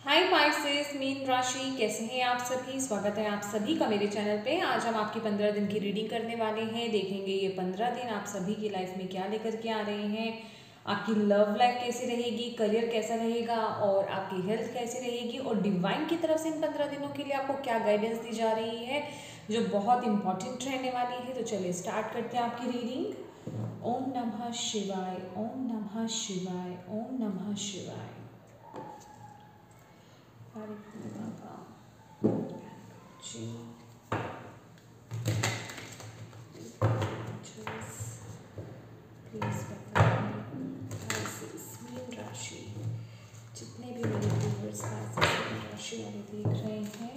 हाय Pisces, mean राशि कैसे हैं आप सभी। स्वागत है आप सभी का मेरे चैनल पे। आज हम आपकी 15 दिन की रीडिंग करने वाले हैं। देखेंगे ये 15 दिन आप सभी की लाइफ में क्या लेकर के आ रहे हैं। आपकी लव लाइफ कैसी रहेगी, करियर कैसा रहेगा और आपकी हेल्थ कैसी रहेगी और डिवाइन की तरफ से इन 15 दिनों के लिए आपको क्या गाइडेंस दी जा रही है जो बहुत इंपॉर्टेंट रहने वाली है। तो चलिए स्टार्ट करते हैं आपकी रीडिंग। ओम नमः शिवाय, ओम नमः शिवाय, ओम नमः शिवाय। हरे बाबा जी, प्लीज मीन राशि, जितने भी मेरे व्यूअर्स मीन राशि वाले देख रहे हैं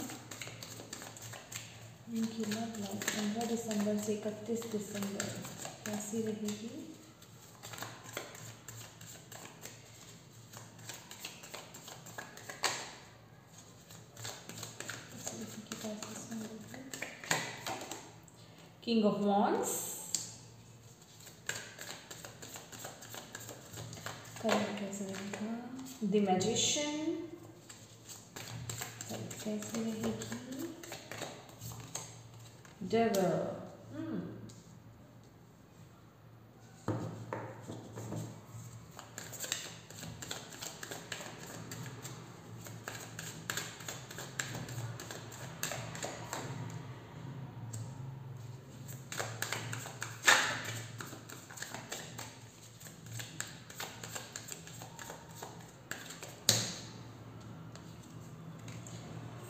उनकी लव लाइफ 15 दिसंबर से 31 दिसंबर कैसी रहेगी। किंग ऑफ वॉन्ड्स, कलर कैसे रहेगा। द मैजिशियन, कलर कैसे रहेगी। Devil,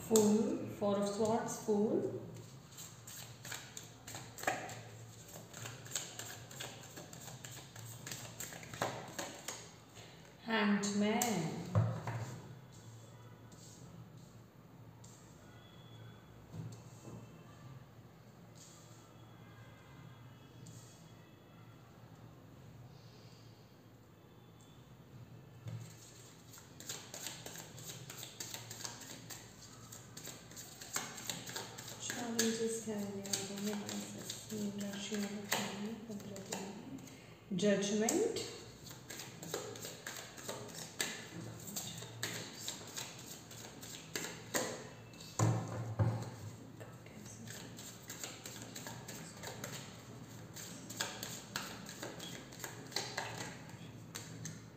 fool, four of swords, fool, hanged man, judgment,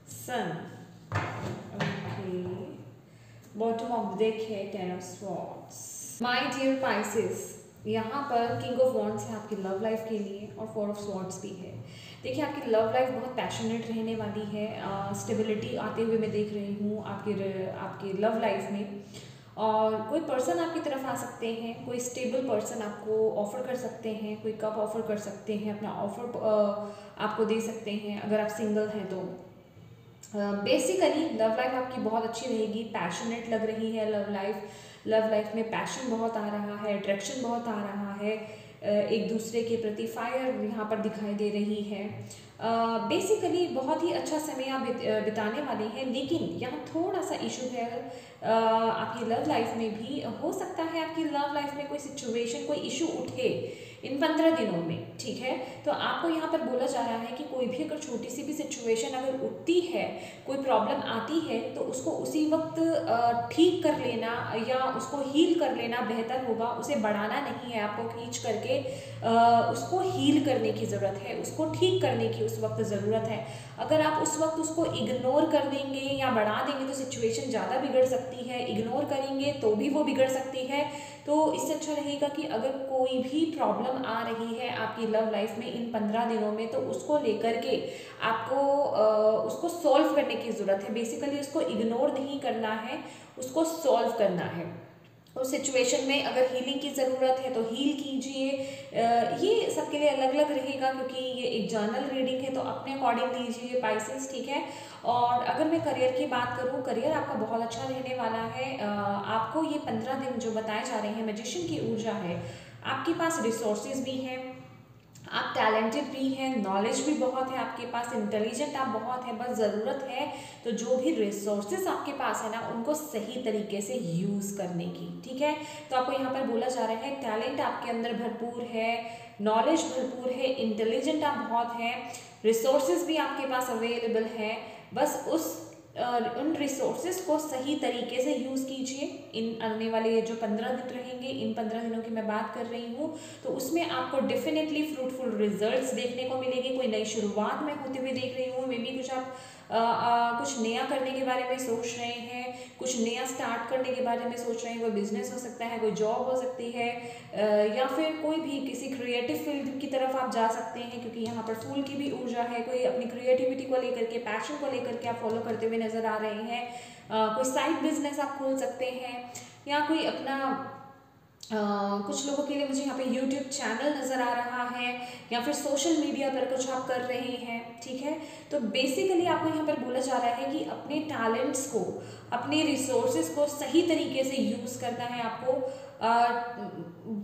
sun, okay, bottom of the deck है 10 of swords. My dear Pisces, यहाँ पर किंग ऑफ वॉन्ड्स है आपकी लव लाइफ के लिए और 4 ऑफ स्वॉर्ड्स भी है। देखिए आपकी लव लाइफ बहुत पैशनेट रहने वाली है। स्टेबिलिटी आते हुए मैं देख रही हूँ आपकी लव लाइफ में। और कोई पर्सन आपकी तरफ आ सकते हैं, कोई स्टेबल पर्सन आपको ऑफर कर सकते हैं, कोई कप ऑफर कर सकते हैं, अपना ऑफर आपको दे सकते हैं अगर आप सिंगल हैं तो। बेसिकली लव लाइफ आपकी बहुत अच्छी रहेगी, पैशनेट लग रही है लव लाइफ में पैशन बहुत आ रहा है, अट्रैक्शन बहुत आ रहा है, एक दूसरे के प्रति फायर यहाँ पर दिखाई दे रही है। बेसिकली बहुत ही अच्छा समय आप बिताने वाले हैं। लेकिन यहाँ थोड़ा सा इशू है आपकी लव लाइफ में भी। हो सकता है आपकी लव लाइफ में कोई सिचुएशन, कोई इशू उठे इन 15 दिनों में, ठीक है। तो आपको यहाँ पर बोला जा रहा है कि कोई भी अगर छोटी सी भी सिचुएशन अगर उठती है, कोई प्रॉब्लम आती है तो उसको उसी वक्त ठीक कर लेना या उसको हील कर लेना बेहतर होगा। उसे बढ़ाना नहीं है, आपको खींच करके उसको हील करने की ज़रूरत है, उसको ठीक करने की उस वक्त ज़रूरत है। अगर आप उस वक्त उसको इग्नोर कर देंगे या बढ़ा देंगे तो सिचुएशन ज़्यादा बिगड़ सकती है। इग्नोर करेंगे तो भी वो बिगड़ सकती है। तो इससे अच्छा रहेगा कि अगर कोई भी प्रॉब्लम आ रही है आपकी लव लाइफ में इन 15 दिनों में तो उसको लेकर के आपको उसको सॉल्व करने की ज़रूरत है। बेसिकली उसको इग्नोर नहीं करना है, उसको सॉल्व करना है। उस सिचुएशन में अगर हीलिंग की ज़रूरत है तो हील कीजिए। ये सबके लिए अलग अलग रहेगा क्योंकि ये एक जर्नल रीडिंग है, तो अपने अकॉर्डिंग लीजिए पाइसेस, ठीक है। और अगर मैं करियर की बात करूँ, करियर आपका बहुत अच्छा रहने वाला है। आपको ये 15 दिन जो बताए जा रहे हैं, मैजिशियन की ऊर्जा है, आपके पास रिसोर्सेज भी हैं, आप टैलेंटेड भी हैं, नॉलेज भी बहुत है आपके पास, इंटेलिजेंट आप बहुत हैं। बस ज़रूरत है तो जो भी रिसोर्सेज आपके पास है ना, उनको सही तरीके से यूज़ करने की, ठीक है। तो आपको यहाँ पर बोला जा रहा है टैलेंट आपके अंदर भरपूर है, नॉलेज भरपूर है, इंटेलिजेंट आप बहुत हैं, रिसोर्सेज भी आपके पास अवेलेबल है। बस उस उन रिसोर्सेज को सही तरीके से यूज़ कीजिए। इन आने वाले जो 15 दिन रहेंगे, इन 15 दिनों की मैं बात कर रही हूँ, तो उसमें आपको डेफिनेटली फ्रूटफुल रिजल्ट्स देखने को मिलेंगे। कोई नई शुरुआत मैं होते हुए देख रही हूँ, मे बी कुछ आप कुछ नया करने के बारे में सोच रहे हैं, कुछ नया स्टार्ट करने के बारे में सोच रहे हैं। कोई बिजनेस हो सकता है, कोई जॉब हो सकती है, या फिर कोई भी किसी क्रिएटिव फील्ड की तरफ आप जा सकते हैं, क्योंकि यहाँ पर फूल की भी ऊर्जा है। कोई अपनी क्रिएटिविटी को लेकर के, पैशन को लेकर के आप फॉलो करते हुए नजर आ रहे हैं। कोई साइड बिजनेस आप खोल सकते हैं, या कोई अपना कुछ लोगों के लिए मुझे यहाँ पे YouTube चैनल नज़र आ रहा है, या फिर सोशल मीडिया पर कुछ आप कर रहे हैं, ठीक है। तो बेसिकली आपको यहाँ पर बोला जा रहा है कि अपने टैलेंट्स को, अपने रिसोर्सेज को सही तरीके से यूज़ करना है आपको।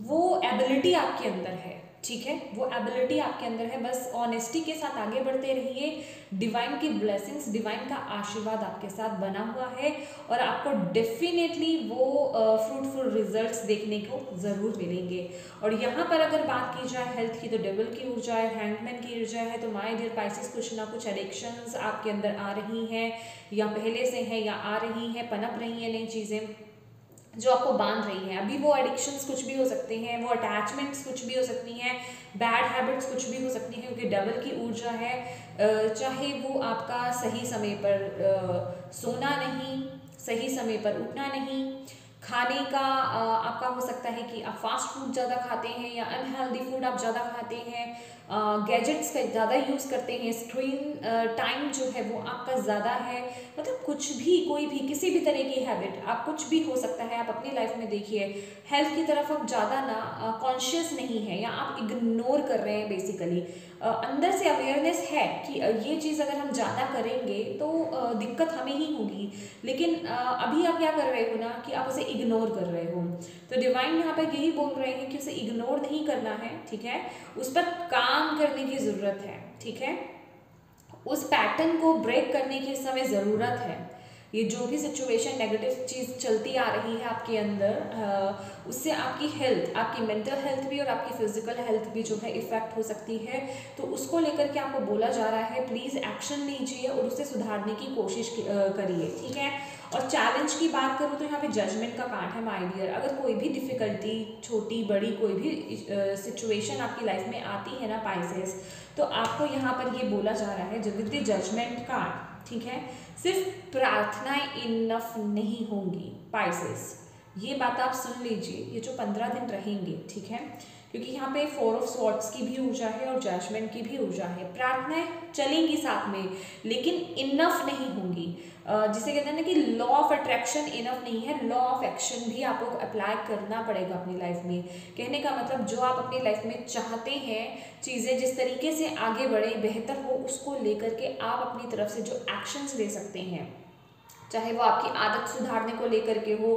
वो एबिलिटी आपके अंदर है, ठीक है, वो एबिलिटी आपके अंदर है। बस ऑनेस्टी के साथ आगे बढ़ते रहिए। डिवाइन की ब्लेसिंग्स, डिवाइन का आशीर्वाद आपके साथ बना हुआ है, और आपको डेफिनेटली वो फ्रूटफुल रिजल्ट्स देखने को ज़रूर मिलेंगे। और यहाँ पर अगर बात की जाए हेल्थ की, तो डेविल की ऊर्जा है, हैंगमैन की ऊर्जा है। तो माय डियर पाइसेस, कुछ ना कुछ एडिक्शंस आपके अंदर आ रही हैं, या पहले से हैं, या आ रही हैं, पनप रही हैं नई चीज़ें जो आपको बांध रही हैं। अभी वो एडिक्शंस कुछ भी हो सकते हैं, वो अटैचमेंट्स कुछ भी हो सकती हैं, बैड हैबिट्स कुछ भी हो सकती हैं, क्योंकि डबल की ऊर्जा है। चाहे वो आपका सही समय पर सोना नहीं, सही समय पर उठना नहीं, खाने का आपका हो सकता है कि आप फास्ट फूड ज़्यादा खाते हैं, या अनहेल्दी फूड आप ज़्यादा खाते हैं, गैजेट्स का ज़्यादा यूज़ करते हैं, स्क्रीन टाइम जो है वो आपका ज़्यादा है। मतलब कुछ भी, कोई भी, किसी भी तरह की हैबिट, आप कुछ भी हो सकता है। आप अपनी लाइफ में देखिए, हेल्थ की तरफ आप ज़्यादा ना कॉन्शियस नहीं है, या आप इग्नोर कर रहे हैं बेसिकली। अंदर से अवेयरनेस है कि ये चीज़ अगर हम ज़्यादा करेंगे तो दिक्कत हमें ही होगी, लेकिन अभी आप क्या कर रहे हो ना, कि आप उसे इग्नोर कर रहे हो। तो डिवाइन यहाँ पर यही बोल रहे हैं कि उसे इग्नोर नहीं करना है, ठीक है, उस पर काम करने की ज़रूरत है, ठीक है, उस पैटर्न को ब्रेक करने की इस समय ज़रूरत है। ये जो भी सिचुएशन, नेगेटिव चीज़ चलती आ रही है आपके अंदर, उससे आपकी हेल्थ, आपकी मेंटल हेल्थ भी और आपकी फिजिकल हेल्थ भी जो है इफ़ेक्ट हो सकती है। तो उसको लेकर के आपको बोला जा रहा है, प्लीज़ एक्शन लीजिए और उसे सुधारने की कोशिश करिए, ठीक है। और चैलेंज की बात करूँ तो यहाँ पे जजमेंट का कार्ड है माय डियर। अगर कोई भी डिफ़िकल्टी, छोटी बड़ी कोई भी सिचुएशन आपकी लाइफ में आती है ना पाइसेस, तो आपको यहाँ पर ये बोला जा रहा है, विद द जजमेंट कार्ड, ठीक है, सिर्फ प्रार्थनाएं इनफ नहीं होंगी पाइसेस। ये बात आप सुन लीजिए, ये जो 15 दिन रहेंगे, ठीक है, क्योंकि यहाँ पे 4 ऑफ स्वॉर्ड्स की भी ऊर्जा है और जजमेंट की भी ऊर्जा है। प्रार्थनाएं चलेंगी साथ में, लेकिन इनफ नहीं होंगी। जिसे कहते हैं ना कि लॉ ऑफ अट्रैक्शन इनफ नहीं है, लॉ ऑफ एक्शन भी आपको अप्लाई करना पड़ेगा अपनी लाइफ में। कहने का मतलब, जो आप अपनी लाइफ में चाहते हैं, चीज़ें जिस तरीके से आगे बढ़े, बेहतर हो, उसको लेकर के आप अपनी तरफ से जो एक्शंस ले सकते हैं, चाहे वो आपकी आदत सुधारने को लेकर के हो,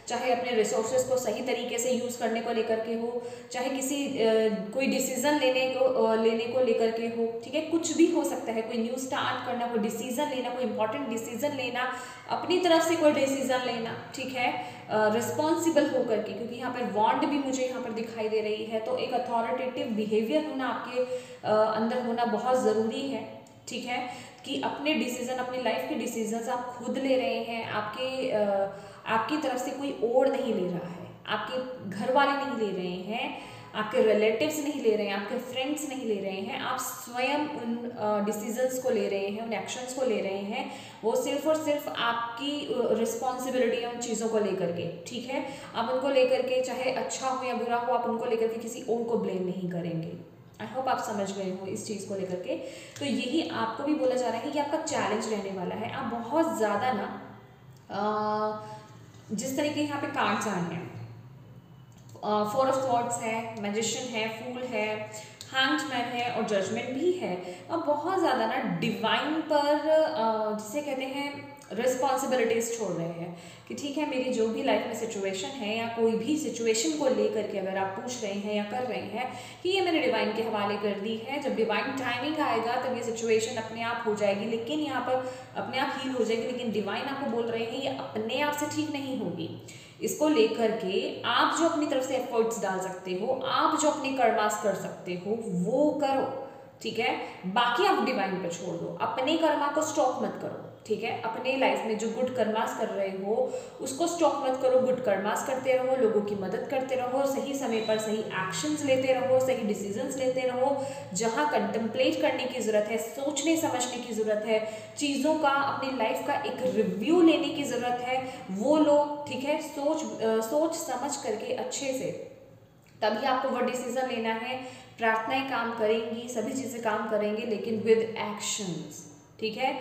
चाहे अपने रिसोर्सेज को सही तरीके से यूज़ करने को लेकर के हो, चाहे किसी कोई डिसीज़न लेने को लेकर के हो, ठीक है, कुछ भी हो सकता है। कोई न्यू स्टार्ट करना, कोई डिसीज़न लेना, कोई इंपॉर्टेंट डिसीज़न लेना, अपनी तरफ से कोई डिसीज़न लेना, ठीक है, रिस्पॉन्सिबल होकर के, क्योंकि यहाँ पर वॉन्ड भी मुझे यहाँ पर दिखाई दे रही है। तो एक अथॉरिटेटिव बिहेवियर होना आपके अंदर होना बहुत ज़रूरी है, ठीक है, कि अपने डिसीजन, अपनी लाइफ के डिसीजंस आप खुद ले रहे हैं। आपकी तरफ से कोई और नहीं ले रहा है, आपके घर वाले नहीं ले रहे हैं, आपके रिलेटिव्स नहीं ले रहे हैं, आपके फ्रेंड्स नहीं ले रहे हैं, आप स्वयं उन डिसीजंस को ले रहे हैं, उन एक्शंस को ले रहे हैं। वो सिर्फ और सिर्फ आपकी रिस्पॉन्सिबिलिटी है उन चीज़ों को लेकर के, ठीक है। आप उनको लेकर के, चाहे अच्छा हो या बुरा हो, आप उनको लेकर के किसी और को ब्लेम नहीं करेंगे। आई होप आप समझ गए हो इस चीज़ को लेकर के। तो यही आपको भी बोला जा रहा है कि आपका चैलेंज रहने वाला है। आप बहुत ज़्यादा ना जिस तरीके यहाँ पे कार्ड्स आए हैं, 4 ऑफ स्वॉर्ड्स है, मैजिशियन है, फूल है, हैंग्ड है और जजमेंट भी है। अब बहुत ज़्यादा ना डिवाइन पर जिसे कहते हैं रिस्पॉन्सिबिलिटीज़ छोड़ रहे हैं कि ठीक है, मेरी जो भी लाइफ में सिचुएशन है, या कोई भी सिचुएशन को लेकर के अगर आप पूछ रहे हैं या कर रहे हैं, कि ये मैंने डिवाइन के हवाले कर दी है। जब डिवाइन टाइमिंग आएगा तब ये सिचुएशन अपने आप हो जाएगी, लेकिन यहाँ पर अपने आप हील हो जाएगी। लेकिन डिवाइन आपको बोल रहे हैं ये अपने आप से ठीक नहीं होगी। इसको लेकर के आप जो अपनी तरफ से एफर्ट्स डाल सकते हो, आप जो अपने कर्मास कर सकते हो वो करो, ठीक है। बाकी आप डिवाइन पर छोड़ दो, अपने कर्मा को स्टॉप मत करो, ठीक है। अपने लाइफ में जो गुड कर्मास कर रहे हो उसको स्टॉप मत करो, गुड कर्मास करते रहो, लोगों की मदद करते रहो, सही समय पर सही एक्शंस लेते रहो, सही डिसीजंस लेते रहो। जहाँ कंटेम्पलेट करने की ज़रूरत है, सोचने समझने की ज़रूरत है, चीज़ों का अपनी लाइफ का एक रिव्यू लेने की ज़रूरत है, वो लो, ठीक है। सोच समझ करके अच्छे से तभी आपको वो डिसीजन लेना है। प्रार्थनाएं काम करेंगी, सभी चीज़ें काम करेंगे, लेकिन विद एक्शंस, ठीक है।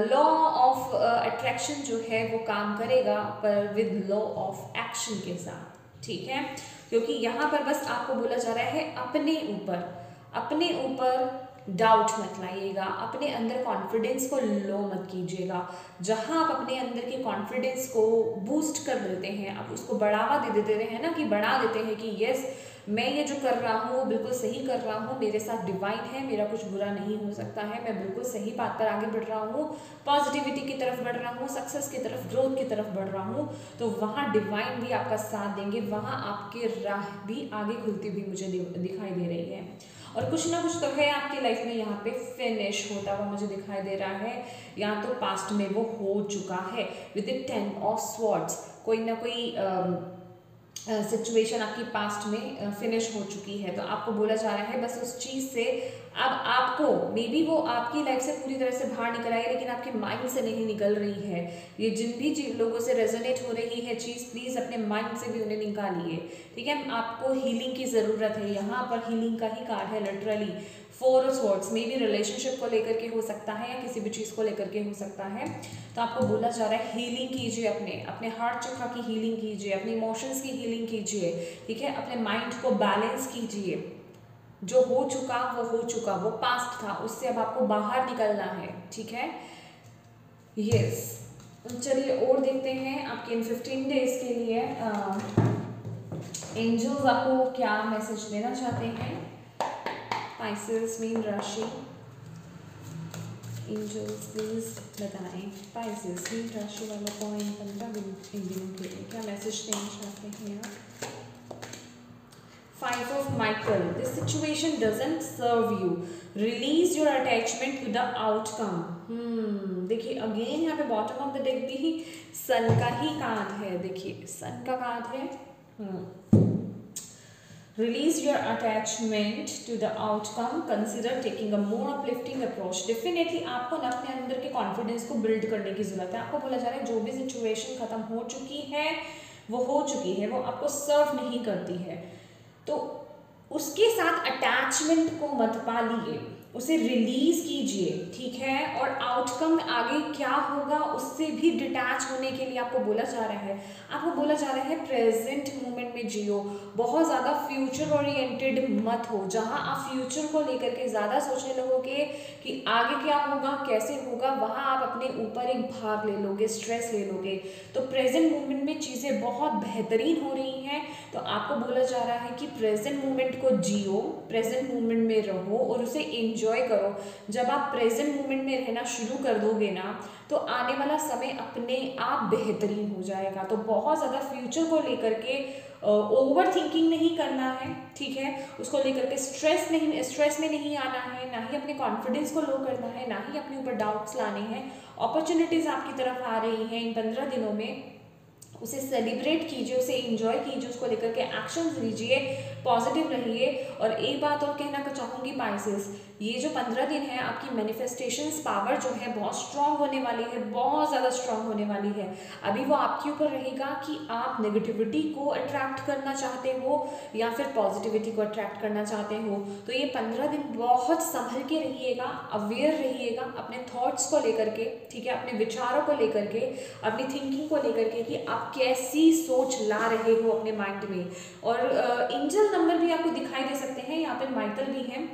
लॉ ऑफ अट्रैक्शन जो है वो काम करेगा, पर विद लॉ ऑफ एक्शन के साथ, ठीक है। क्योंकि यहाँ पर बस आपको बोला जा रहा है अपने ऊपर डाउट मत लाइएगा, अपने अंदर कॉन्फिडेंस को लो मत कीजिएगा। जहाँ आप अपने अंदर के कॉन्फिडेंस को बूस्ट कर देते हैं, आप उसको बढ़ावा दे देते हैं ना, कि बढ़ा देते हैं कि यस मैं ये जो कर रहा हूँ वो बिल्कुल सही कर रहा हूँ, मेरे साथ डिवाइन है, मेरा कुछ बुरा नहीं हो सकता है, मैं बिल्कुल सही बात पर आगे बढ़ रहा हूँ, पॉजिटिविटी की तरफ बढ़ रहा हूँ, सक्सेस की तरफ, ग्रोथ की तरफ बढ़ रहा हूँ, तो वहाँ डिवाइन भी आपका साथ देंगे, वहाँ आपकी राह भी आगे खुलती हुई मुझे दिखाई दे रही है। और कुछ ना कुछ तो है आपकी लाइफ में यहाँ पे फिनिश होता हुआ मुझे दिखाई दे रहा है, या तो पास्ट में वो हो चुका है। विद द 10 ऑफ स्वॉर्ड्स कोई ना कोई सिचुएशन आपकी पास्ट में फिनिश हो चुकी है, तो आपको बोला जा रहा है बस उस चीज़ से अब आपको, मे बी वो आपकी लाइफ से पूरी तरह से बाहर निकल आई है, लेकिन आपके माइंड से नहीं निकल रही है। ये जिन भी लोगों से रेजोनेट हो रही है चीज़, प्लीज़ अपने माइंड से भी उन्हें निकालिए, ठीक है। आपको हीलिंग की ज़रूरत है, यहाँ पर हीलिंग का ही कार्ड है literally. 4 of swords may be relationship को लेकर के हो सकता है, या किसी भी चीज़ को लेकर के हो सकता है। तो आपको बोला जा रहा है हीलिंग कीजिए, अपने हार्ट चक्र की हीलिंग कीजिए, अपने इमोशंस की हीलिंग कीजिए, ठीक है। अपने माइंड को बैलेंस कीजिए। जो हो चुका वो पास्ट था, उससे अब आपको बाहर निकलना है, ठीक है। यस, चलिए और देखते हैं आपके इन 15 डेज के लिए एंजल्स आपको क्या मैसेज देना चाहते हैं। पाइसेस मीन राशि, एंजल्स प्लीज बताएं पाइसेस मीन राशि वालों को इन 15 दिनों के लिए क्या मैसेज देना चाहते हैं आप। 5 of Michael, this situation doesn't serve you. Release your attachment to the outcome. देखिए अगेन यहाँ पे बॉटम ऑफ द डेक भी सन का ही कार्ड है, देखिए सन का कार्ड है। Release your attachment to the outcome. Consider taking a more uplifting approach. Definitely आपको ना अपने अंदर के कॉन्फिडेंस को बिल्ड करने की जरूरत है। आपको बोला जा रहा है जो भी सिचुएशन खत्म हो चुकी है, वो आपको सर्व नहीं करती है, तो उसके साथ अटैचमेंट को मत पालिए, उसे रिलीज कीजिए, ठीक है। और आउटकम आगे क्या होगा उससे भी डिटैच होने के लिए आपको बोला जा रहा है। आपको बोला जा रहा है प्रेजेंट मोमेंट में जियो, बहुत ज़्यादा फ्यूचर ओरिएंटेड मत हो। जहाँ आप फ्यूचर को लेकर के ज़्यादा सोचने लगोगे कि आगे क्या होगा, कैसे होगा, वहाँ आप अपने ऊपर एक भार ले लोगे, स्ट्रेस ले लोगे। तो प्रेजेंट मोमेंट में चीज़ें बहुत बेहतरीन हो रही हैं, तो आपको बोला जा रहा है कि प्रेजेंट मोमेंट को जियो, प्रेजेंट मोमेंट में रहो और उसे एंजॉय करो। जब आप प्रेजेंट मोमेंट में रहना शुरू कर दोगे ना, तो आने वाला समय अपने आप बेहतरीन हो जाएगा। तो बहुत ज़्यादा फ्यूचर को लेकर के ओवर थिंकिंग नहीं करना है, ठीक है। उसको लेकर के स्ट्रेस में नहीं आना है, ना ही अपने कॉन्फिडेंस को लो करना है, ना ही अपने ऊपर डाउट्स लाने हैं। अपॉर्चुनिटीज़ आपकी तरफ आ रही हैं इन 15 दिनों में, उसे सेलिब्रेट कीजिए, उसे एंजॉय कीजिए, उसको लेकर के एक्शंस लीजिए, पॉजिटिव रहिए। और एक बात और कहना चाहूँगी पाइसेस, ये जो 15 दिन है आपकी मैनिफेस्टेशंस पावर जो है बहुत स्ट्रांग होने वाली है, बहुत ज़्यादा स्ट्रांग होने वाली है। अभी वो आपके ऊपर रहेगा कि आप नेगेटिविटी को अट्रैक्ट करना चाहते हो या फिर पॉजिटिविटी को अट्रैक्ट करना चाहते हो। तो ये 15 दिन बहुत संभल के रहिएगा, अवेयर रहिएगा अपने थॉट्स को लेकर के, ठीक है, अपने विचारों को लेकर के, अपनी थिंकिंग को लेकर के कि आप कैसी सोच ला रहे हो अपने माइंड में। और एंजल नंबर भी आपको दिखाई दे सकते हैं, यहाँ पे माइकल भी हैं,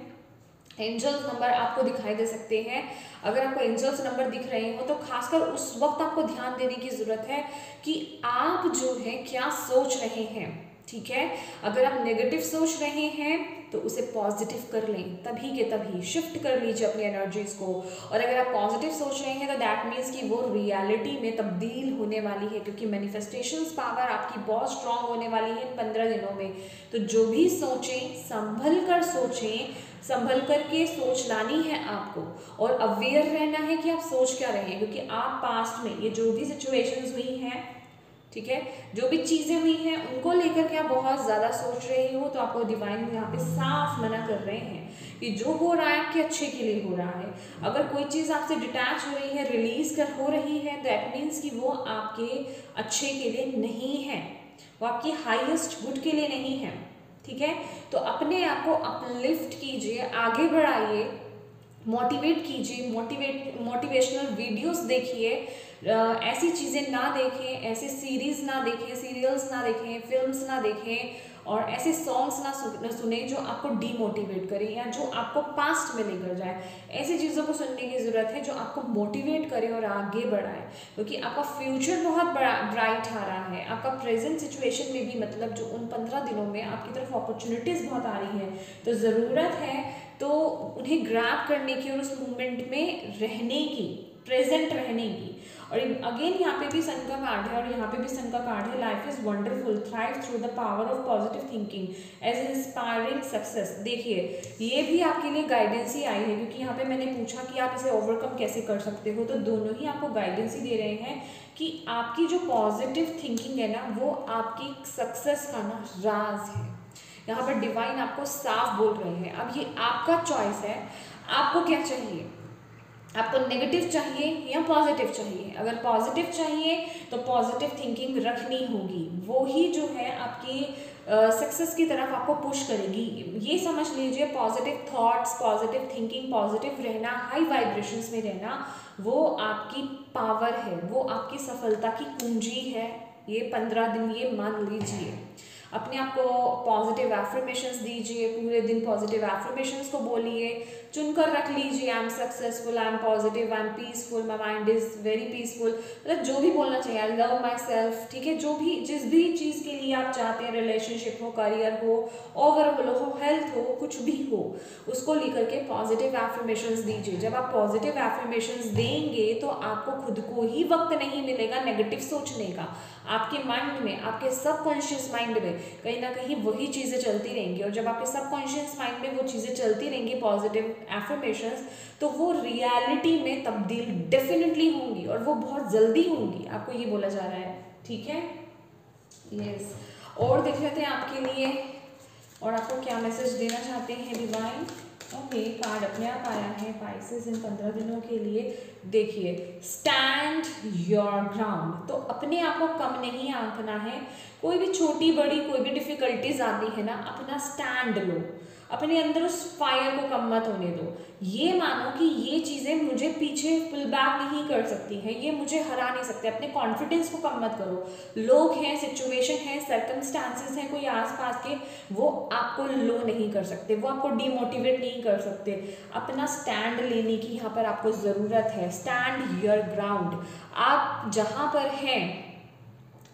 एंजल्स नंबर आपको दिखाई दे सकते हैं। अगर आपको एंजल्स नंबर दिख रहे हो तो खासकर उस वक्त आपको ध्यान देने की ज़रूरत है कि आप जो है क्या सोच रहे हैं, ठीक है। अगर आप नेगेटिव सोच रहे हैं तो उसे पॉजिटिव कर लें, तभी के तभी शिफ्ट कर लीजिए अपनी एनर्जीज को। और अगर आप पॉजिटिव सोच रहे हैं तो दैट मीन्स कि वो रियलिटी में तब्दील होने वाली है, क्योंकि मैनिफेस्टेशंस पावर आपकी बहुत स्ट्रांग होने वाली है इन 15 दिनों में। तो जो भी सोचें संभल कर सोचें, संभल कर के सोच लानी है आपको, और अवेयर रहना है कि आप सोच क्या रहे हैं, क्योंकि आप पास्ट में ये जो भी सिचुएशंस हुई हैं, ठीक है, जो भी चीज़ें हुई हैं उनको लेकर के आप बहुत ज़्यादा सोच रहे हो, तो आपको डिवाइन यहाँ पे साफ मना कर रहे हैं कि जो हो रहा है आपके अच्छे के लिए हो रहा है। अगर कोई चीज़ आपसे डिटैच हो रही है, रिलीज कर हो रही है, दैट मीन्स कि वो आपके अच्छे के लिए नहीं है, वो आपकी हाईएस्ट गुड के लिए नहीं है, ठीक है। तो अपने आप को अपलिफ्ट कीजिए, आगे बढ़ाइए, मोटिवेट कीजिए, मोटिवेशनल वीडियोस देखिए, ऐसी चीज़ें ना देखें, ऐसे सीरीज़ ना देखें, सीरियल्स ना देखें, फिल्म्स ना देखें, और ऐसे सॉन्ग्स ना सुने जो आपको डीमोटिवेट करे या जो आपको पास्ट में लेकर जाए। ऐसी चीज़ों को सुनने की ज़रूरत है जो आपको मोटिवेट करे और आगे बढ़ाए, क्योंकि आपका फ्यूचर बहुत ब्राइट आ रहा है। आपका प्रेजेंट सिचुएशन में भी, मतलब जो उन 15 दिनों में आपकी तरफ अपॉर्चुनिटीज़ बहुत आ रही हैं, तो ज़रूरत है तो उन्हें ग्रैब करने की और उस मोमेंट में रहने की, प्रेजेंट रहने की। और अगेन यहाँ पे भी सन का कार्ड है और यहाँ पे भी सन का कार्ड है, life is wonderful, thrive through the power of positive thinking as inspiring success. देखिए ये भी आपके लिए गाइडेंस ही आई है, क्योंकि यहाँ पे मैंने पूछा कि आप इसे ओवरकम कैसे कर सकते हो, तो दोनों ही आपको गाइडेंस ही दे रहे हैं कि आपकी जो पॉजिटिव थिंकिंग है ना, वो आपकी सक्सेस का ना राज है। यहाँ पर डिवाइन आपको साफ बोल रहे हैं। अब ये आपका चॉइस है, आपको क्या चाहिए, आपको नेगेटिव चाहिए या पॉजिटिव चाहिए। अगर पॉजिटिव चाहिए तो पॉजिटिव थिंकिंग रखनी होगी, वो ही जो है आपकी सक्सेस की तरफ आपको पुश करेगी। ये समझ लीजिए, positive thoughts, positive thinking, positive रहना, हाई वाइब्रेशंस में रहना, वो आपकी पावर है, वो आपकी सफलता की कुंजी है। ये 15 दिन ये मान लीजिए। अपने आप को पॉजिटिव एफर्मेशंस दीजिए, पूरे दिन पॉजिटिव एफर्मेशंस को बोलिए, चुनकर रख लीजिए, I am successful, I am positive, I am peaceful, my mind is very peaceful, मतलब जो भी बोलना चाहिए, आई लव माई सेल्फ, ठीक है। जो भी जिस भी चीज़ के लिए आप चाहते हैं, रिलेशनशिप हो, करियर हो, ओवरऑल हो, हेल्थ हो, कुछ भी हो, उसको लेकर के पॉजिटिव एफर्मेशंस दीजिए। जब आप पॉजिटिव एफर्मेशंस देंगे तो आपको खुद को ही वक्त नहीं मिलेगा नेगेटिव सोचने का। आपके माइंड में, आपके सबकॉन्शियस माइंड में कहीं ना कहीं वही चीज़ें चलती रहेंगी, और जब आपके सबकॉन्शियस माइंड में वो चीज़ें चलती रहेंगी पॉजिटिव एफर्मेशंस, तो वो रियलिटी में तब्दील डेफिनेटली होंगी, और वो बहुत जल्दी होंगी, आपको ये बोला जा रहा है, ठीक है। यस, और देख लेते हैं आपके लिए और आपको क्या मैसेज देना चाहते हैं डिवाइन। ओके, कार्ड अपने आप आया है पाइसेस इन 15 दिनों के लिए। देखिए, स्टैंड योर ग्राउंड, तो अपने आप को कम नहीं आंकना है। कोई भी छोटी बड़ी कोई भी डिफिकल्टीज आती है ना, अपना स्टैंड लो, अपने अंदर उस फायर को कम मत होने दो। ये मानो कि ये चीज़ें मुझे पीछे पुल बैक नहीं कर सकती हैं, ये मुझे हरा नहीं सकते। अपने कॉन्फिडेंस को कम मत करो। लोग हैं, सिचुएशन है, सर्कमस्टांसेस हैं कोई आसपास के, वो आपको लो नहीं कर सकते, वो आपको डीमोटिवेट नहीं कर सकते। अपना स्टैंड लेने की यहाँ पर आपको ज़रूरत है। स्टैंड योर ग्राउंड, आप जहाँ पर हैं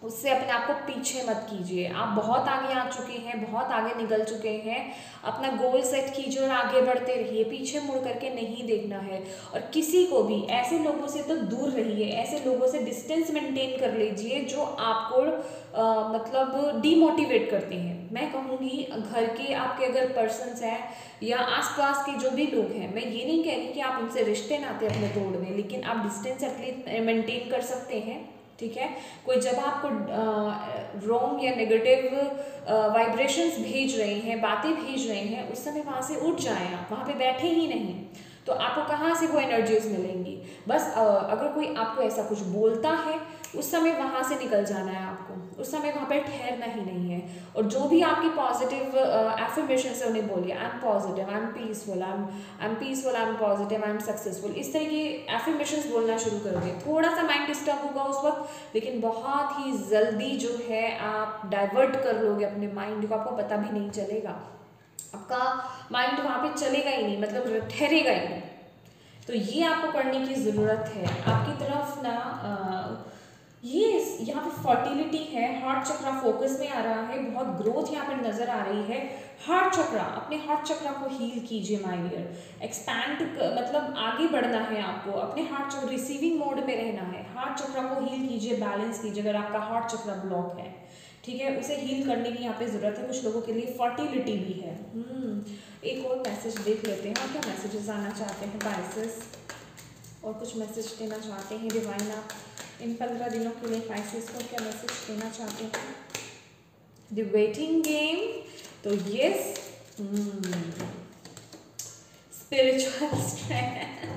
उससे अपने आप को पीछे मत कीजिए। आप बहुत आगे आ चुके हैं, बहुत आगे निकल चुके हैं। अपना गोल सेट कीजिए और आगे बढ़ते रहिए, पीछे मुड़ करके नहीं देखना है। और किसी को भी, ऐसे लोगों से तो दूर रहिए, ऐसे लोगों से डिस्टेंस मेंटेन कर लीजिए जो आपको मतलब डीमोटिवेट करते हैं। मैं कहूँगी घर के आपके अगर पर्सन्स हैं या आसपास के जो भी लोग हैं, मैं ये नहीं कह रही कि आप उनसे रिश्ते नाते अपने तोड़ दें, लेकिन आप डिस्टेंस एटलीस्ट मेंटेन कर सकते हैं, ठीक है। कोई जब आपको रॉन्ग या नेगेटिव वाइब्रेशंस भेज रहे हैं, बातें भेज रहे हैं, उस समय वहाँ से उठ जाएं, आप वहाँ पे बैठे ही नहीं, तो आपको कहाँ से वो एनर्जीज मिलेंगी। बस अगर कोई आपको ऐसा कुछ बोलता है, उस समय वहाँ से निकल जाना है आपको, उस समय वहाँ पे ठहरना ही नहीं है। और जो भी आपकी पॉजिटिव एफर्मेशन है उन्हें बोलिए, I am positive, I am peaceful, I am peaceful, I am positive, I am successful. इस तरह की एफर्मेशंस बोलना शुरू कर दिए। थोड़ा सा माइंड डिस्टर्ब होगा उस वक्त, लेकिन बहुत ही जल्दी जो है आप डाइवर्ट कर लोगे अपने माइंड को, आपको पता भी नहीं चलेगा, आपका माइंड वहाँ पे चलेगा ही नहीं, मतलब ठहरेगा ही नहीं। तो ये आपको करने की ज़रूरत है। आपकी तरफ ना ये यहाँ पे फर्टिलिटी है, हार्ट चक्रा फोकस में आ रहा है, बहुत ग्रोथ यहाँ पर नजर आ रही है। हार्ट चक्रा, अपने हार्ट चक्रा को हील कीजिए माय डियर। एक्सपैंड मतलब आगे बढ़ना है आपको, अपने हार्ट चक्र रिसीविंग मोड में रहना है। हार्ट चक्रा को हील कीजिए, बैलेंस कीजिए। अगर आपका हार्ट चक्रा ब्लॉक है, ठीक है, उसे हील करने की यहाँ पे जरूरत है। कुछ लोगों के लिए फर्टिलिटी भी है। एक और मैसेज देख लेते हैं, और क्या मैसेजेस आना चाहते हैं पाइसेस, और कुछ मैसेज देना चाहते हैं डिवाइन आप इन 15 दिनों के लिए पाइसेस को क्या मैसेज देना चाहते हैं। द वेटिंग गेम, तो yes, spiritual strength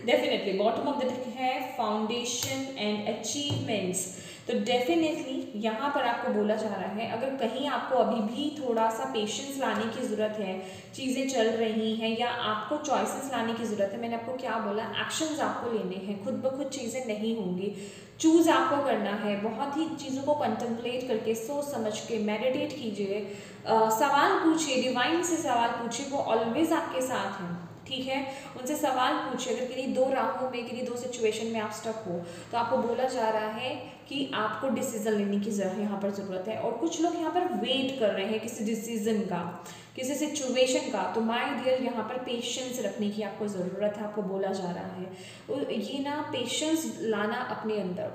definitely. Bottom of the deck है फाउंडेशन एंड अचीवमेंट्स। तो डेफिनेटली यहाँ पर आपको बोला जा रहा है, अगर कहीं आपको अभी भी थोड़ा सा पेशेंस लाने की ज़रूरत है, चीज़ें चल रही हैं या आपको चॉइसेस लाने की ज़रूरत है, मैंने आपको क्या बोला, एक्शंस आपको लेने हैं, खुद ब खुद चीज़ें नहीं होंगी, चूज़ आपको करना है। बहुत ही चीज़ों को कंtemplate करके, सोच समझ के मेडिटेट कीजिए, सवाल पूछिए, डिवाइन से सवाल पूछिए, वो ऑलवेज आपके साथ हैं, ठीक है। उनसे सवाल पूछिए। अगर किन्हीं दो राहों में, किन्हीं दो सिचुएशन में आप स्टक हो, तो आपको बोला जा रहा है कि आपको डिसीजन लेने की यहाँ पर ज़रूरत है। और कुछ लोग यहाँ पर वेट कर रहे हैं किसी डिसीजन का, किसी सिचुएशन का, तो माय डियर यहाँ पर पेशेंस रखने की आपको ज़रूरत है, आपको बोला जा रहा है। और ये ना पेशेंस लाना अपने अंदर,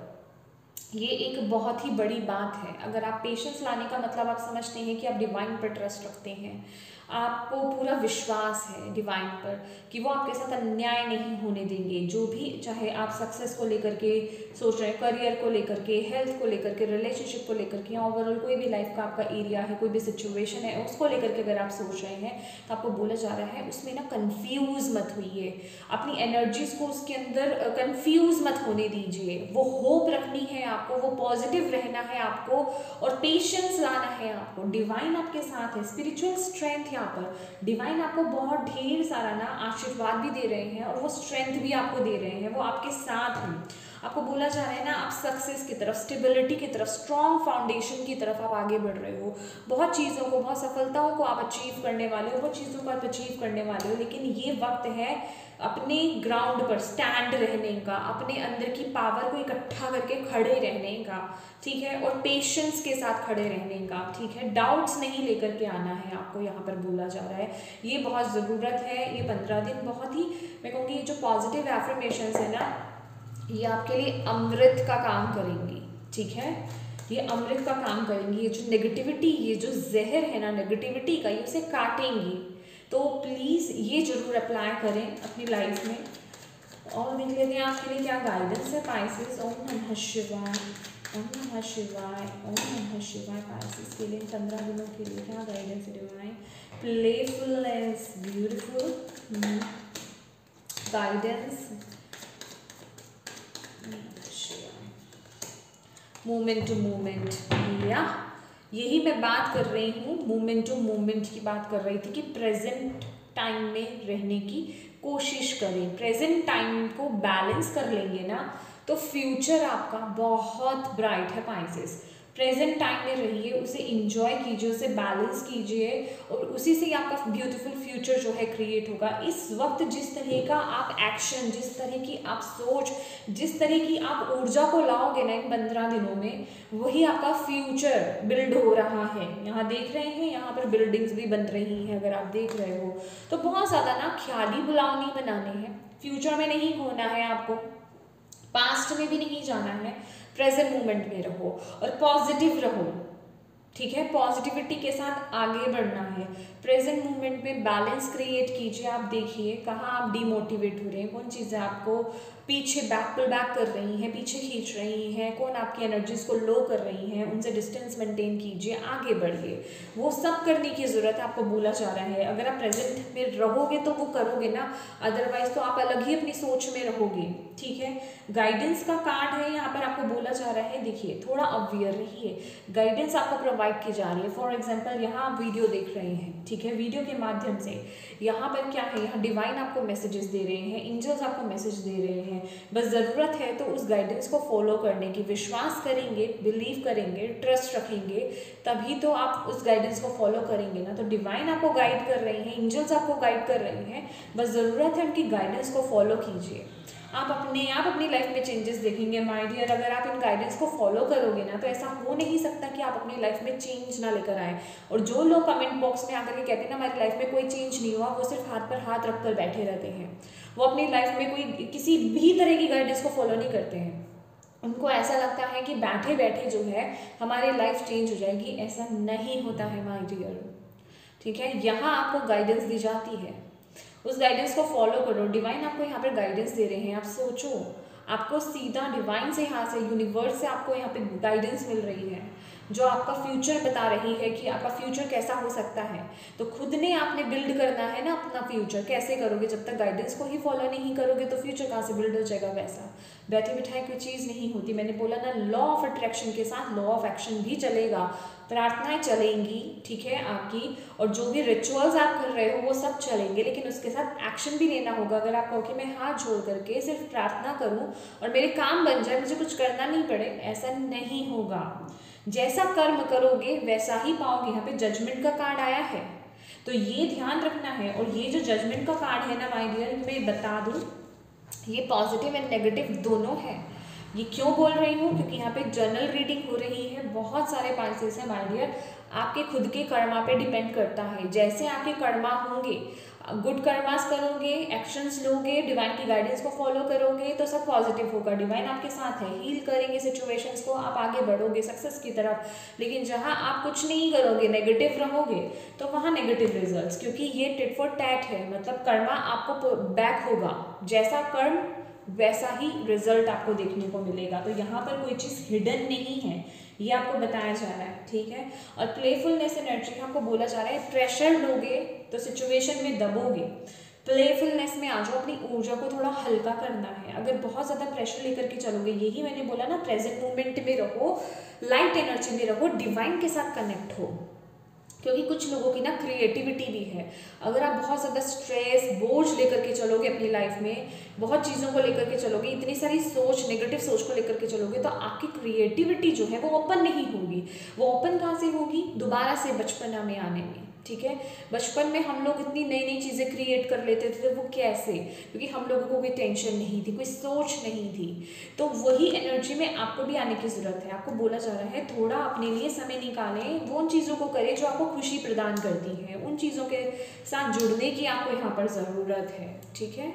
ये एक बहुत ही बड़ी बात है। अगर आप पेशेंस लाने का मतलब आप समझते हैं कि आप डिवाइन पर ट्रस्ट रखते हैं, आपको पूरा विश्वास है डिवाइन पर कि वो आपके साथ अन्याय नहीं होने देंगे। जो भी चाहे आप सक्सेस को लेकर के सोच रहे हैं, करियर को लेकर के, हेल्थ को लेकर के, रिलेशनशिप को लेकर के, ओवरऑल कोई भी लाइफ का आपका एरिया है, कोई भी सिचुएशन है, उसको लेकर के अगर आप सोच रहे हैं, तो आपको बोला जा रहा है उसमें ना कंफ्यूज मत होइए, अपनी एनर्जीज को उसके अंदर कंफ्यूज मत होने दीजिए। वो होप रखनी है आपको, वो पॉजिटिव रहना है आपको, और पेशेंस लाना है आपको। डिवाइन आपके साथ है, स्पिरिचुअल स्ट्रेंथ यहाँ पर डिवाइन आपको बहुत ढेर सारा ना आशीर्वाद भी दे रहे हैं, और वो स्ट्रेंथ भी आपको दे रहे हैं, वो आपके साथ हैं। आपको बोला जा रहा है ना, आप सक्सेस की तरफ, स्टेबिलिटी की तरफ, स्ट्रॉन्ग फाउंडेशन की तरफ आप आगे बढ़ रहे हो। बहुत चीज़ों को, बहुत सफलताओं को आप अचीव करने वाले हो, बहुत चीज़ों को आप अचीव करने वाले हो। लेकिन ये वक्त है अपने ग्राउंड पर स्टैंड रहने का, अपने अंदर की पावर को इकट्ठा करके खड़े रहने का, ठीक है, और पेशेंस के साथ खड़े रहने का, ठीक है। डाउट्स नहीं लेकर के आना है आपको, यहाँ पर बोला जा रहा है। ये बहुत ज़रूरत है। ये 15 दिन बहुत ही, मैं कहूँगी, ये जो पॉजिटिव एफर्मेशंस है ना, ये आपके लिए अमृत का काम करेंगी, ठीक है। ये अमृत का काम करेंगी। ये जो नेगेटिविटी, ये जो जहर है ना नेगेटिविटी का, ये उसे काटेंगी। तो प्लीज़ ये जरूर अप्लाई करें अपनी लाइफ में। और देख लेते हैं आपके लिए क्या गाइडेंस है पाइसेस। ओम नमः शिवाय, ओम नमः शिवाय, ओम नमः शिवाय। पाइसेस के लिए 15 दिनों के लिए क्या गाइडेंस है divine. Playfulness, beautiful guidance, moment to moment, या यही मैं बात कर रही हूँ, मोमेंट टू मोमेंट की बात कर रही थी कि प्रेजेंट टाइम में रहने की कोशिश करें। प्रेजेंट टाइम को बैलेंस कर लेंगे ना, तो फ्यूचर आपका बहुत ब्राइट है पाइसेस। प्रेजेंट टाइम में रहिए, उसे इंजॉय कीजिए, उसे बैलेंस कीजिए, और उसी से आपका ब्यूटीफुल फ्यूचर जो है क्रिएट होगा। इस वक्त जिस तरह का आप एक्शन, जिस तरह की आप सोच, जिस तरह की आप ऊर्जा को लाओगे ना इन 15 दिनों में, वही आपका फ्यूचर बिल्ड हो रहा है। यहाँ देख रहे हैं, यहाँ पर बिल्डिंग्स भी बन रही हैं, अगर आप देख रहे हो तो। बहुत ज़्यादा ना ख्याली पुलाव नहीं बनाने हैं, फ्यूचर में नहीं होना है आपको, पास्ट में भी नहीं जाना है, प्रेजेंट मोमेंट में रहो और पॉजिटिव रहो, ठीक है। पॉजिटिविटी के साथ आगे बढ़ना है। प्रेजेंट मोमेंट में बैलेंस क्रिएट कीजिए। आप देखिए कहाँ आप डिमोटिवेट हो रहे हैं, कौन चीज़ें आपको पीछे पुल बैक कर रही हैं, पीछे खींच रही हैं, कौन आपकी एनर्जीज को लो कर रही हैं, उनसे डिस्टेंस मेंटेन कीजिए, आगे बढ़िए। वो सब करने की ज़रूरत है, आपको बोला जा रहा है। अगर आप प्रेजेंट में रहोगे तो वो करोगे ना, अदरवाइज तो आप अलग ही अपनी सोच में रहोगे, ठीक है। गाइडेंस का कार्ड है यहाँ पर, आपको बोला जा रहा है, देखिए थोड़ा अवेयर रहिए। गाइडेंस आपको प्रोवाइड की जा रही है। फॉर एग्जाम्पल यहाँ आप वीडियो देख रहे हैं, ठीक है, वीडियो के माध्यम से यहाँ पर क्या है, यहाँ डिवाइन आपको मैसेजेस दे रहे हैं, एंजल्स आपको मैसेज दे रहे हैं। बस ज़रूरत है तो उस गाइडेंस को फॉलो करने की, विश्वास करेंगे, बिलीव करेंगे, ट्रस्ट रखेंगे, तभी तो आप उस गाइडेंस को फॉलो करेंगे ना। तो डिवाइन आपको गाइड कर रहे हैं, एंजल्स आपको गाइड कर रहे हैं, बस ज़रूरत है उनकी गाइडेंस को फॉलो कीजिए। आप अपनी लाइफ में चेंजेस देखेंगे माय डियर। अगर आप इन गाइडेंस को फॉलो करोगे ना तो ऐसा हो नहीं सकता कि आप अपनी लाइफ में चेंज ना लेकर आए। और जो लोग कमेंट बॉक्स में आकर के कहते हैं ना हमारी लाइफ में कोई चेंज नहीं हुआ, वो सिर्फ हाथ पर हाथ रख कर बैठे रहते हैं। वो अपनी लाइफ में कोई किसी भी तरह की गाइडेंस को फॉलो नहीं करते हैं। उनको ऐसा लगता है कि बैठे बैठे जो है हमारी लाइफ चेंज हो जाएगी। ऐसा नहीं होता है माय डियर, ठीक है। यहाँ आपको गाइडेंस दी जाती है, उस गाइडेंस को फॉलो करो। डिवाइन आपको यहाँ पर गाइडेंस दे रहे हैं। आप सोचो, आपको सीधा डिवाइन से, यहाँ से यूनिवर्स से आपको यहाँ पे गाइडेंस मिल रही है जो आपका फ्यूचर बता रही है कि आपका फ्यूचर कैसा हो सकता है। तो खुद ने आपने बिल्ड करना है ना अपना फ्यूचर। कैसे करोगे? जब तक गाइडेंस को ही फॉलो नहीं करोगे तो फ्यूचर कहाँ से बिल्ड हो जाएगा? वैसा बैठे बिठाए कोई चीज़ नहीं होती। मैंने बोला ना, लॉ ऑफ अट्रैक्शन के साथ लॉ ऑफ एक्शन भी चलेगा, प्रार्थनाएं चलेंगी, ठीक है आपकी, और जो भी रिचुअल्स आप कर रहे हो वो सब चलेंगे, लेकिन उसके साथ एक्शन भी लेना होगा। अगर आप कहो कि मैं हाथ जोड़ करके सिर्फ प्रार्थना करूं और मेरे काम बन जाए, मुझे कुछ करना नहीं पड़े, ऐसा नहीं होगा। जैसा कर्म करोगे वैसा ही पाओगे। यहाँ पे जजमेंट का कार्ड आया है, तो ये ध्यान रखना है। और ये जो जजमेंट का कार्ड है ना माय डियर, मैं बता दूं, ये पॉजिटिव एंड नेगेटिव दोनों है। ये क्यों बोल रही हूँ? क्योंकि यहाँ पे जनरल रीडिंग हो रही है। बहुत सारे पाइसेस हैं माय डियर, आपके खुद के कर्मा पे डिपेंड करता है। जैसे आपके कर्मा होंगे, गुड कर्मास करोगे, एक्शंस लोगे, डिवाइन की गाइडेंस को फॉलो करोगे तो सब पॉजिटिव होगा। डिवाइन आपके साथ है, हील करेंगे सिचुएशंस को, आप आगे बढ़ोगे सक्सेस की तरफ। लेकिन जहाँ आप कुछ नहीं करोगे, नेगेटिव रहोगे, तो वहाँ नेगेटिव रिजल्ट्स, क्योंकि ये टिट फॉर टैट है। मतलब कर्मा आपको बैक होगा, जैसा कर्म वैसा ही रिजल्ट आपको देखने को मिलेगा। तो यहाँ पर कोई चीज़ हिडन नहीं है, ये आपको बताया जा रहा है, ठीक है। और प्लेफुलनेस एनर्जी आपको बोला जा रहा है, प्रेशर लोगे तो सिचुएशन में दबोगे। प्लेफुलनेस में आ जाओ, अपनी ऊर्जा को थोड़ा हल्का करना है। अगर बहुत ज़्यादा प्रेशर लेकर के चलोगे, यही मैंने बोला ना, प्रेजेंट मोमेंट में रहो, लाइट एनर्जी में रहो, डिवाइन के साथ कनेक्ट हो। क्योंकि कुछ लोगों की ना क्रिएटिविटी भी है। अगर आप बहुत ज़्यादा स्ट्रेस, बोझ लेकर के चलोगे अपनी लाइफ में, बहुत चीज़ों को लेकर के चलोगे, इतनी सारी सोच, नेगेटिव सोच को लेकर के चलोगे, तो आपकी क्रिएटिविटी जो है वो ओपन नहीं होगी। वो ओपन कहाँ से होगी? दोबारा से बचपना में आने में, ठीक है। बचपन में हम लोग इतनी नई नई चीज़ें क्रिएट कर लेते थे, तो वो कैसे? क्योंकि हम लोगों को कोई टेंशन नहीं थी, कोई सोच नहीं थी। तो वही एनर्जी में आपको भी आने की ज़रूरत है। आपको बोला जा रहा है थोड़ा अपने लिए समय निकालें, वो उन चीज़ों को करें जो आपको खुशी प्रदान करती हैं, उन चीज़ों के साथ जुड़ने की आपको यहाँ पर ज़रूरत है, ठीक है।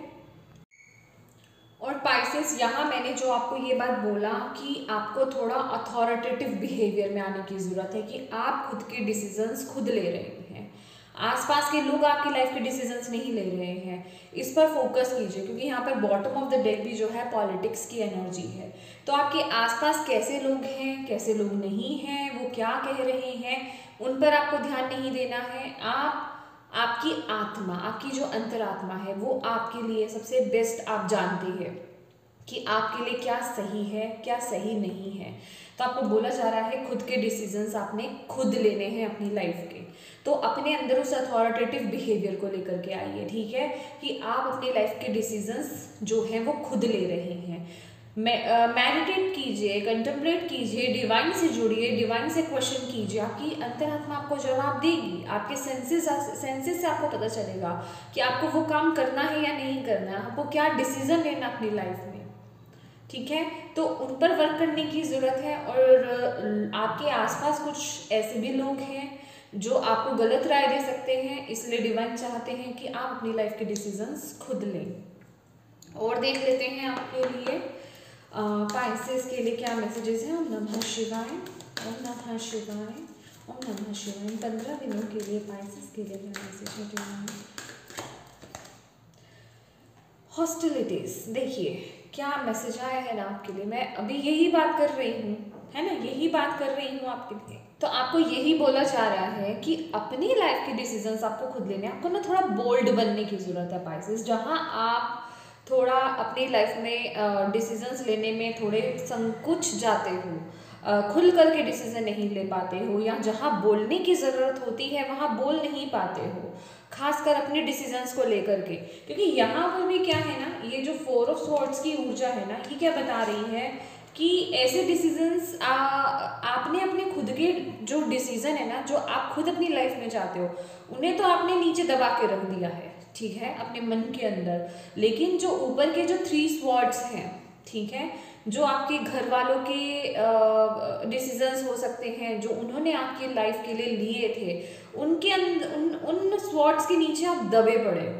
और पाइसेस, यहाँ मैंने जो आपको ये बात बोला कि आपको थोड़ा अथॉरिटेटिव बिहेवियर में आने की ज़रूरत है, कि आप खुद के डिसीजंस खुद ले रहे हैं, आसपास के लोग आपकी लाइफ के डिसीजंस नहीं ले रहे हैं। इस पर फोकस कीजिए, क्योंकि यहाँ पर बॉटम ऑफ द डेक भी जो है पॉलिटिक्स की एनर्जी है। तो आपके आसपास कैसे लोग हैं, कैसे लोग नहीं हैं, वो क्या कह रहे हैं, उन पर आपको ध्यान नहीं देना है। आपकी आत्मा, आपकी जो अंतरात्मा है, वो आपके लिए सबसे बेस्ट आप जानती है कि आपके लिए क्या सही है, क्या सही नहीं है। तो आपको बोला जा रहा है खुद के डिसीजंस आपने खुद लेने हैं अपनी लाइफ के। तो अपने अंदर उस अथॉरिटेटिव बिहेवियर को लेकर के आइए, ठीक है, कि आप अपनी लाइफ के डिसीजंस जो हैं वो खुद ले रहे हैं। मेडिटेट कीजिए, कंटेम्पलेट कीजिए, डिवाइन से जुड़िए, डिवाइन से क्वेश्चन कीजिए। आपकी अंतरात्मा आपको जवाब देगी। आपके सेंसेस से आपको पता चलेगा कि आपको वो काम करना है या नहीं करना है, आपको क्या डिसीजन लेना अपनी लाइफ में, ठीक है। तो उन पर वर्क करने की ज़रूरत है। और आपके आसपास कुछ ऐसे भी लोग हैं जो आपको गलत राय दे सकते हैं, इसलिए डिवाइन चाहते हैं कि आप अपनी लाइफ के डिसीजंस खुद लें। और देख लेते हैं आपके लिए पाइसेस के लिए क्या मैसेजेस हैं। ओम नमः शिवाय, ओम नमः शिवाय, ओम नमः शिवाय। 15 दिनों के लिए पाइसेस के लिए क्या मैसेज है? हॉस्टिलिटीज, देखिए क्या मैसेज आया है ना आपके लिए। मैं अभी यही बात कर रही हूँ, है ना, यही बात कर रही हूँ आपके लिए। तो आपको यही बोला जा रहा है कि अपनी लाइफ के डिसीजंस आपको खुद लेने, आपको ना थोड़ा बोल्ड बनने की ज़रूरत है पाइसेस। जहाँ आप थोड़ा अपनी लाइफ में डिसीजंस लेने में थोड़े संकुच जाते हो, खुल कर के डिसीजन नहीं ले पाते हो, या जहाँ बोलने की ज़रूरत होती है वहाँ बोल नहीं पाते हो, खासकर अपने डिसीजंस को लेकर के। क्योंकि यहाँ पर भी क्या है ना, ये जो 4 ऑफ स्वॉर्ड्स की ऊर्जा है ना, ये क्या बता रही है कि ऐसे डिसीजंस आपने अपने खुद के जो डिसीजन है ना, जो आप खुद अपनी लाइफ में चाहते हो, उन्हें तो आपने नीचे दबा के रख दिया है, ठीक है, अपने मन के अंदर। लेकिन जो ऊपर के जो 3 स्वॉर्ड्स हैं, ठीक है, जो आपके घर वालों के डिसीजंस हो सकते हैं, जो उन्होंने आपकी लाइफ के लिए लिए थे, उनके अंदर उन स्वॉर्ड्स के नीचे आप दबे पड़े हो,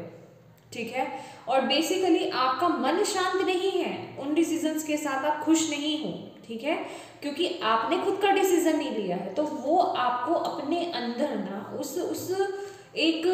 ठीक है। और बेसिकली आपका मन शांत नहीं है, उन डिसीजंस के साथ आप खुश नहीं हो, ठीक है, क्योंकि आपने खुद का डिसीजन नहीं लिया है। तो वो आपको अपने अंदर ना उस एक,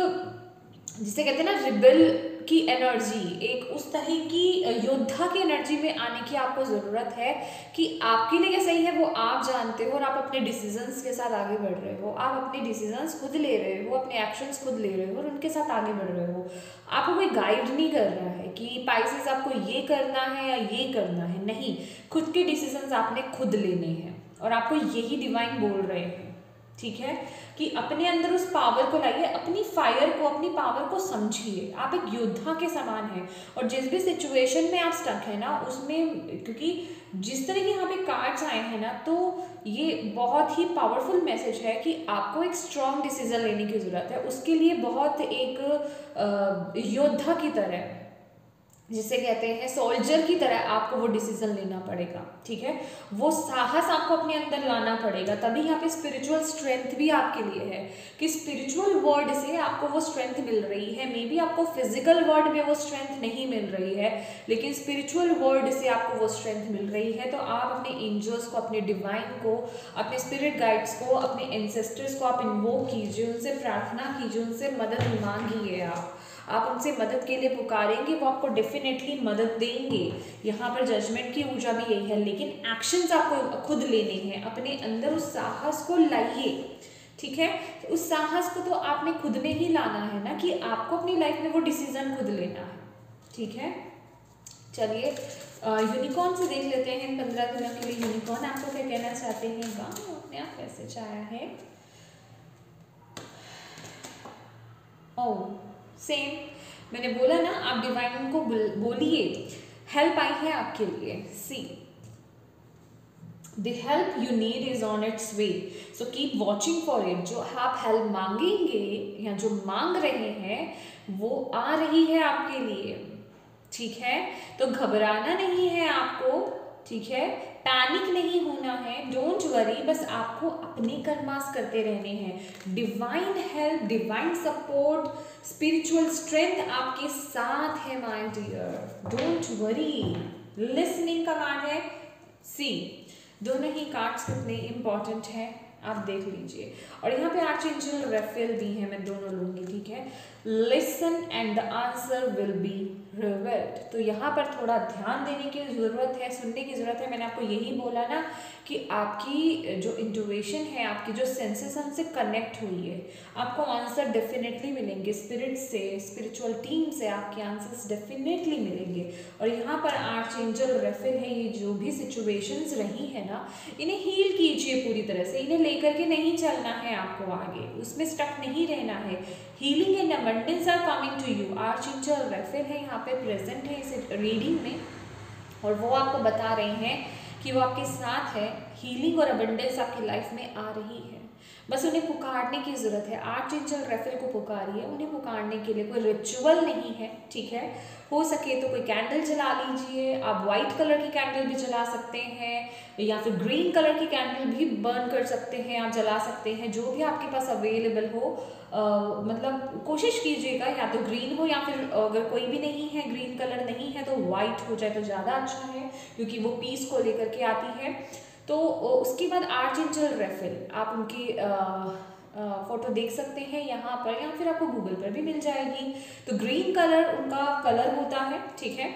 जिसे कहते हैं ना, रिबेल की एनर्जी, एक उस तरह की योद्धा की एनर्जी में आने की आपको ज़रूरत है कि आपके लिए क्या सही है वो आप जानते हो और आप अपने डिसीजंस के साथ आगे बढ़ रहे हो। आप अपने डिसीजंस खुद ले रहे हो, अपने एक्शंस खुद ले रहे हो और उनके साथ आगे बढ़ रहे हो। आपको कोई गाइड नहीं कर रहा है कि पाइसेस आपको ये करना है या ये करना है, नहीं, खुद के डिसीजंस आपने खुद लेने हैं और आपको यही डिवाइन बोल रहे हैं, ठीक है, कि अपने अंदर उस पावर को लाइए, अपनी फायर को, अपनी पावर को समझिए। आप एक योद्धा के समान हैं और जिस भी सिचुएशन में आप स्टक है ना, उसमें, क्योंकि जिस तरह के यहाँ पे कार्ड्स आए हैं ना, तो ये बहुत ही पावरफुल मैसेज है कि आपको एक स्ट्रॉन्ग डिसीजन लेने की ज़रूरत है। उसके लिए बहुत एक योद्धा की तरह, जिसे कहते हैं सोल्जर की तरह, आपको वो डिसीजन लेना पड़ेगा, ठीक है। वो साहस आपको अपने अंदर लाना पड़ेगा। तभी यहाँ पे स्पिरिचुअल स्ट्रेंथ भी आपके लिए है कि स्पिरिचुअल वर्ड से आपको वो स्ट्रेंथ मिल रही है। मे बी आपको फिजिकल वर्ड में वो स्ट्रेंथ नहीं मिल रही है, लेकिन स्पिरिचुअल वर्ड से आपको वो स्ट्रेंथ मिल रही है। तो आप अपने एंजल्स को, अपने डिवाइन को, अपने स्पिरिट गाइड्स को, अपने एंसेस्टर्स को आप इन्वोक कीजिए, उनसे प्रार्थना कीजिए, उनसे मदद मांगिए। आप उनसे मदद के लिए पुकारेंगे, वो आपको डेफिनेटली मदद देंगे। यहाँ पर जजमेंट की ऊर्जा भी यही है, लेकिन एक्शंस आपको खुद लेने हैं। अपने अंदर उस साहस को लाइए, ठीक है। तो उस साहस को तो आपने खुद में ही लाना है ना, कि आपको अपनी लाइफ में वो डिसीजन खुद लेना है, ठीक है। चलिए यूनिकॉर्न से देख लेते हैं 15 दिनों के लिए यूनिकॉर्न आपको क्या कहना चाहते हैं। अपने आप मैसेज आया है, ओह सेम, मैंने बोला ना, आप डिवाइन को बोलिए, हेल्प आई है आपके लिए। See, the help you need is on its way, so keep watching for it. जो आप हेल्प मांगेंगे या जो मांग रहे हैं वो आ रही है आपके लिए, ठीक है। तो घबराना नहीं है आपको, ठीक है, पैनिक नहीं होना है, डोंट वरी, बस आपको अपने कर्मास करते रहने हैं। Divine help, divine support, spiritual strength आपके साथ है my dear, don't worry. Listening का कार्ड है। सी, दोनों ही कार्ड्स कितने इंपॉर्टेंट हैं आप देख लीजिए। और यहाँ पे आर्चएंजल रेफेल दी है, मैं दोनों लूंगी, ठीक है। Listen and the answer will be revealed. तो यहाँ पर थोड़ा ध्यान देने की ज़रूरत है, सुनने की ज़रूरत है। मैंने आपको यही बोला ना कि आपकी जो इंट्यूशन है, आपकी जो सेंसेस हमसे कनेक्ट हुई है, आपको आंसर डेफिनेटली मिलेंगे। स्पिरिट से, स्पिरिचुअल टीम से आपके आंसर्स डेफिनेटली मिलेंगे। और यहाँ पर आर्चएंजल रेफेल है, ये जो भी सिचुएशंस रही है ना, इन्हें हील कीजिए पूरी तरह से। इन्हें लेकर के नहीं चलना है आपको आगे, उसमें स्टक नहीं रहना है। Healing and abundance are coming to you. Archangel Raphael है यहाँ पे प्रेजेंट है इस रीडिंग में, और वो आपको बता रहे हैं कि वो आपके साथ है। हीलिंग और अबंडेंस आपकी लाइफ में आ रही है, बस उन्हें पुकारने की ज़रूरत है। आर्चएंजल रेफेल को पुकारिए। उन्हें पुकारने के लिए कोई रिचुअल नहीं है, ठीक है। हो सके तो कोई कैंडल जला लीजिए। आप वाइट कलर की कैंडल भी जला सकते हैं, या फिर ग्रीन कलर की कैंडल भी बर्न कर सकते हैं, आप जला सकते हैं, जो भी आपके पास अवेलेबल हो। मतलब कोशिश कीजिएगा या तो ग्रीन हो, या फिर अगर कोई भी नहीं है, ग्रीन कलर नहीं है, तो वाइट हो जाए तो ज़्यादा अच्छा है, क्योंकि वो पीस को लेकर के आती है। तो उसके बाद आर्चएंजल रेफेल, आप उनकी फोटो देख सकते हैं यहाँ पर, या फिर आपको गूगल पर भी मिल जाएगी। तो ग्रीन कलर उनका कलर होता है, ठीक है।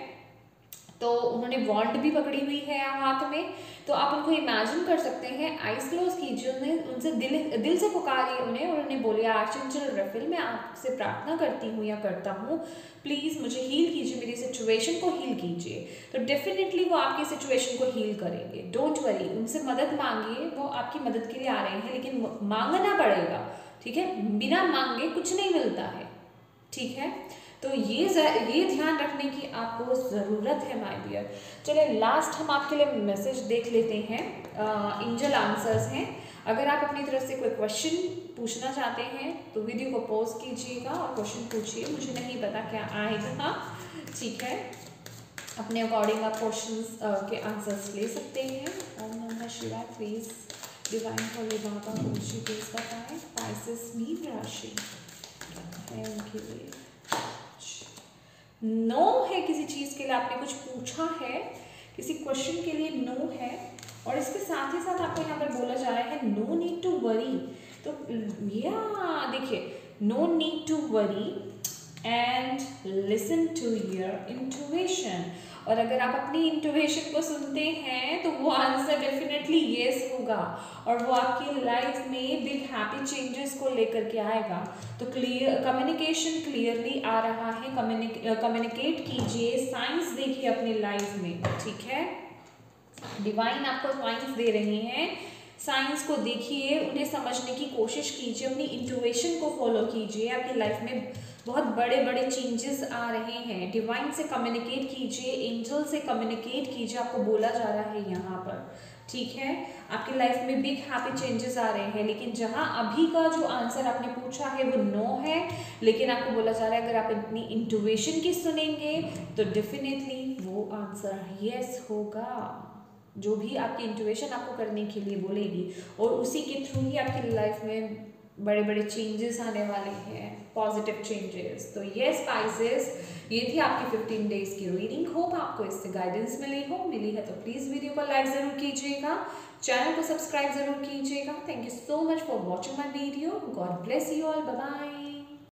तो उन्होंने वॉन्ड भी पकड़ी हुई है हाथ में, तो आप उनको इमेजिन कर सकते हैं। आइज क्लोज कीजिए, उनसे दिल से पुकारिए उन्हें, और उन्हें बोलिए, आर्चएंजल रेफेल, मैं आपसे प्रार्थना करती हूँ या करता हूँ, प्लीज़ मुझे हील कीजिए, मेरी सिचुएशन को हील कीजिए। तो डेफिनेटली वो आपकी सिचुएशन को हील करेंगे, डोंट वरी। उनसे मदद मांगिए, वो आपकी मदद के लिए आ रहे हैं, लेकिन मांगना पड़ेगा, ठीक है। बिना मांगे कुछ नहीं मिलता है, ठीक है। तो ये ध्यान रखने की आपको ज़रूरत है माय डियर। चलिए लास्ट हम आपके लिए मैसेज देख लेते हैं। एंजल आंसर्स हैं। अगर आप अपनी तरफ से कोई क्वेश्चन पूछना चाहते हैं तो वीडियो को पॉज कीजिएगा और क्वेश्चन पूछिए, मुझे नहीं पता क्या आएगा, ठीक है। अपने अकॉर्डिंग आप क्वेश्चंस के आंसर्स ले सकते हैं। ओम नमः शिवाय। प्लीज डिवाइन होली बाबा मुझे प्लीज बताएं स्पाइसेस मीन राशि है उनके लिए। नो है किसी चीज़ के लिए, आपने कुछ पूछा है, किसी क्वेश्चन के लिए नो है, और इसके साथ ही साथ आपको यहाँ पर बोला जा रहा है नो नीड टू वरी। तो या देखिए, no need to worry and listen to your intuition. और अगर आप अपनी इंट्यूशन को सुनते हैं तो वो आंसर डेफिनेटली येस होगा, और वो आपकी लाइफ में बिग हैप्पी चेंजेस को लेकर के आएगा। तो क्लियर कम्युनिकेशन क्लियरली आ रहा है, कम्युनिकेट कीजिए, साइंस देखिए अपनी लाइफ में, ठीक है। डिवाइन आपको साइंस दे रहे हैं, साइंस को देखिए, उन्हें समझने की कोशिश कीजिए, अपनी इंट्यूशन को फॉलो कीजिए। आपकी लाइफ में बहुत बड़े बड़े चेंजेस आ रहे हैं। डिवाइन से कम्युनिकेट कीजिए, एंजल से कम्युनिकेट कीजिए, आपको बोला जा रहा है यहाँ पर, ठीक है। आपकी लाइफ में बिग हैप्पी चेंजेस आ रहे हैं, लेकिन जहाँ अभी का जो आंसर आपने पूछा है वो नो है, लेकिन आपको बोला जा रहा है अगर आप अपनी इंट्यूशन की सुनेंगे तो डेफिनेटली वो आंसर यस होगा, जो भी आपकी इंट्यूशन आपको करने के लिए बोलेगी, और उसी के थ्रू ही आपकी लाइफ में बड़े बड़े चेंजेस आने वाले हैं, पॉजिटिव चेंजेस। तो ये स्पाइसेस, ये थी आपकी 15 डेज की रीडिंग। होप आपको इससे गाइडेंस मिली है तो प्लीज़ वीडियो को लाइक ज़रूर कीजिएगा, चैनल को सब्सक्राइब ज़रूर कीजिएगा। Thank you so much for watching my video. God bless you all. Bye bye.